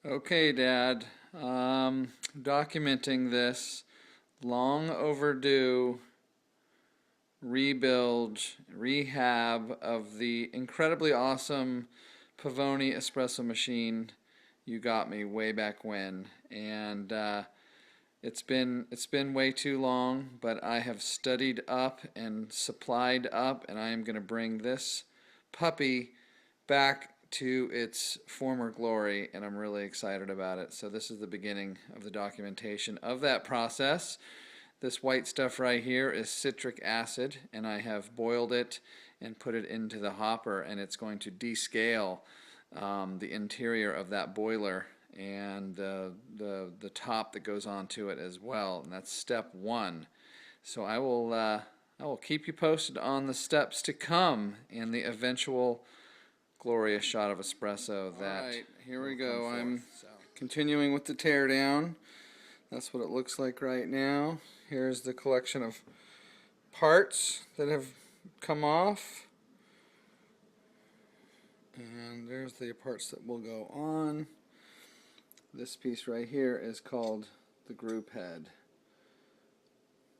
Okay, Dad. Documenting this long overdue rebuild, rehab of the incredibly awesome Pavoni espresso machine you got me way back when, and it's been way too long, but I have studied up and supplied up, and I am going to bring this puppy back to its former glory, and I'm really excited about it. So this is the beginning of the documentation of that process. This white stuff right here is citric acid, and I have boiled it and put it into the hopper, and it's going to descale the interior of that boiler and the top that goes onto it as well, and that's step one. So I will keep you posted on the steps to come and the eventual glorious shot of espresso that. All right, here we go. I'm continuing with the teardown. That's what it looks like right now. Here's the collection of parts that have come off. And there's the parts that will go on. This piece right here is called the group head.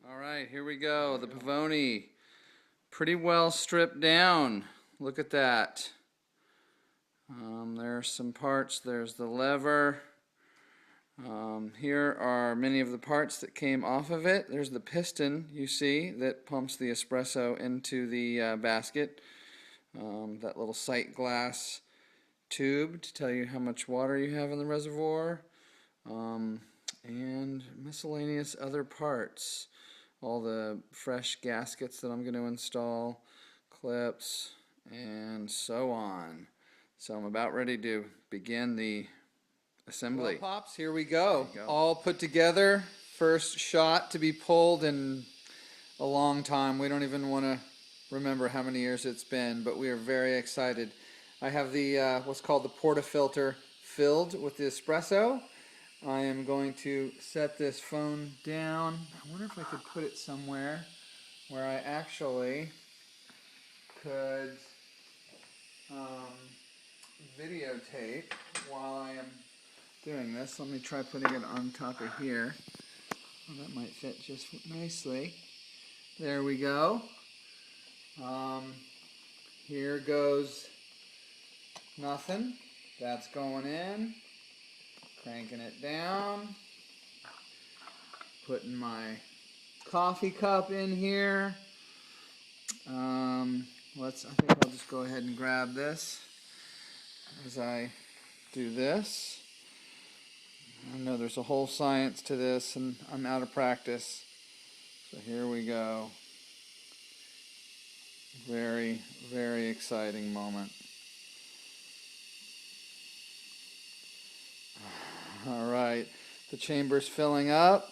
Alright, here we go. The Pavoni. Pretty well stripped down. Look at that. There's some parts. There's the lever. Here are many of the parts that came off of it. There's the piston, you see, that pumps the espresso into the basket. That little sight glass tube to tell you how much water you have in the reservoir. And miscellaneous other parts. All the fresh gaskets that I'm going to install, clips, and so on. So I'm about ready to begin the assembly. Well, Pops, here we go. All put together. First shot to be pulled in a long time. We don't even want to remember how many years it's been, but we are very excited. I have the what's called the portafilter filled with the espresso. I am going to set this phone down. I wonder if I could put it somewhere where I actually could videotape while I am doing this. Let me try putting it on top of here. Well, that might fit just nicely. There we go. Here goes nothing. That's going in. Cranking it down. Putting my coffee cup in here. I think I'll just go ahead and grab this as I do this. I know there's a whole science to this, and I'm out of practice. So here we go. Very, very exciting moment. All right, the chamber's filling up,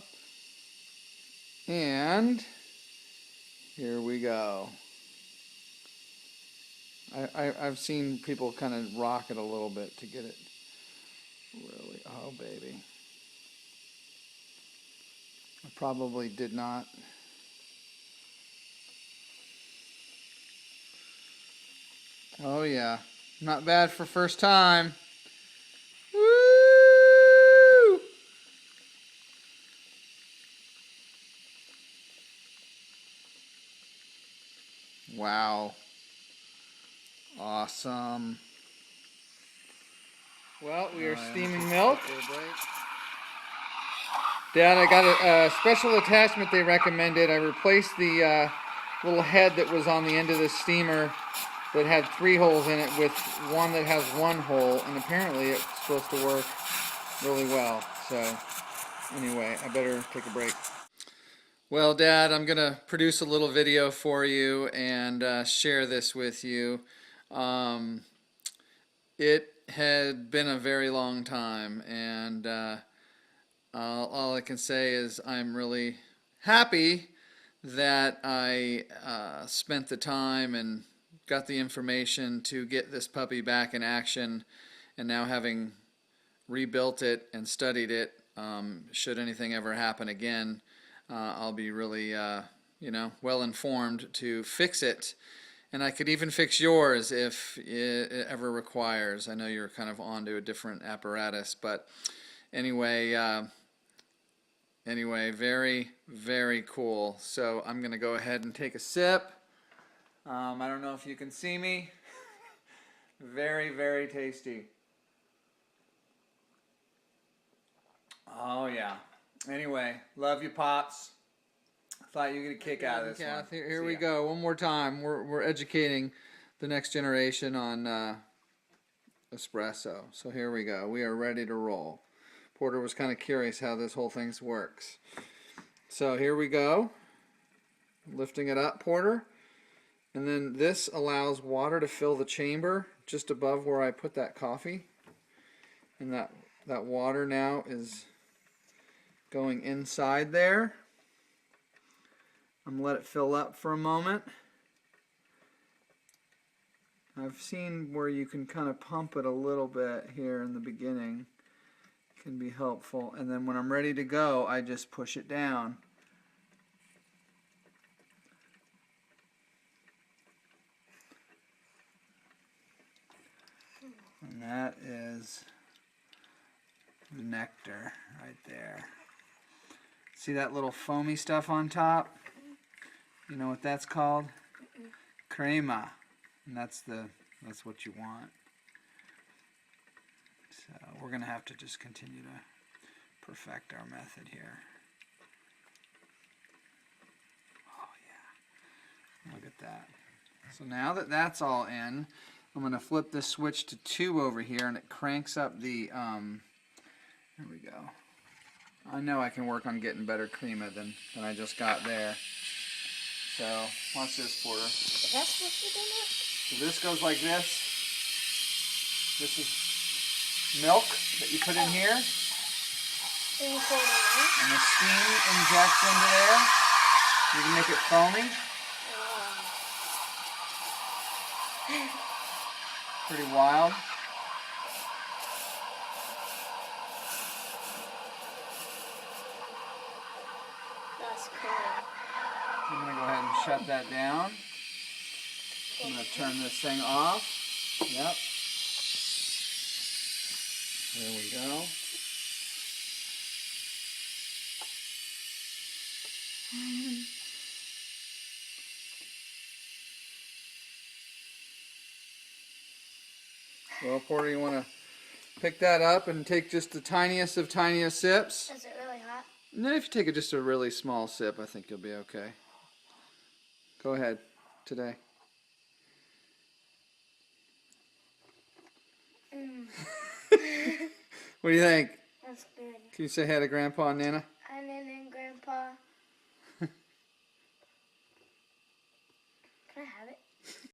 and here we go. I've seen people kind of rock it a little bit to get it really, oh baby. I probably did not. Oh yeah, not bad for first time. Woo! Wow. Awesome. Well, we are steaming milk. Dad, I got a special attachment they recommended. I replaced the little head that was on the end of the steamer that had 3 holes in it with one that has 1 hole, and apparently it's supposed to work really well. So anyway, I better take a break. Well, Dad, I'm going to produce a little video for you and share this with you. It had been a very long time, and all I can say is I'm really happy that I spent the time and got the information to get this puppy back in action, and now having rebuilt it and studied it, should anything ever happen again, I'll be really well informed to fix it And I could even fix yours if it ever requires. I know you're kind of onto a different apparatus, but anyway, very, very cool. So I'm going to go ahead and take a sip. I don't know if you can see me. Very, very tasty. Oh, yeah. Anyway, love you, Pops. Thought you'd get a kick out of this one. Here we go. One more time. We're educating the next generation on espresso. So here we go. We are ready to roll. Porter was kind of curious how this whole thing works. So here we go. Lifting it up, Porter. And then this allows water to fill the chamber just above where I put that coffee. And that water now is going inside there. I'm going to let it fill up for a moment. I've seen where you can kind of pump it a little bit here in the beginning. It can be helpful. And then when I'm ready to go, I just push it down. And that is the nectar right there. See that little foamy stuff on top? You know what that's called? Crema. And that's what you want. So we're going to have to just continue to perfect our method here. Oh yeah. Look at that. So now that that's all in, I'm going to flip this switch to 2 over here, and it cranks up the, there we go. I know I can work on getting better crema than I just got there. So, watch this, Porter. Is that supposed to be done? So this goes like this. This is milk that you put in here. And you put it in. And the steam injects into there. You can make it foamy. Pretty wild. That's cool. I'm going to go ahead and shut that down. I'm going to turn this thing off. Yep. There we go. Well, Porter, you want to pick that up and take just the tiniest of tiniest sips? Is it really hot? And then if you take just a really small sip, I think you'll be okay. Go ahead today. What do you think? That's good. Can you say hi to Grandpa and Nana? And then Grandpa. Can I have it?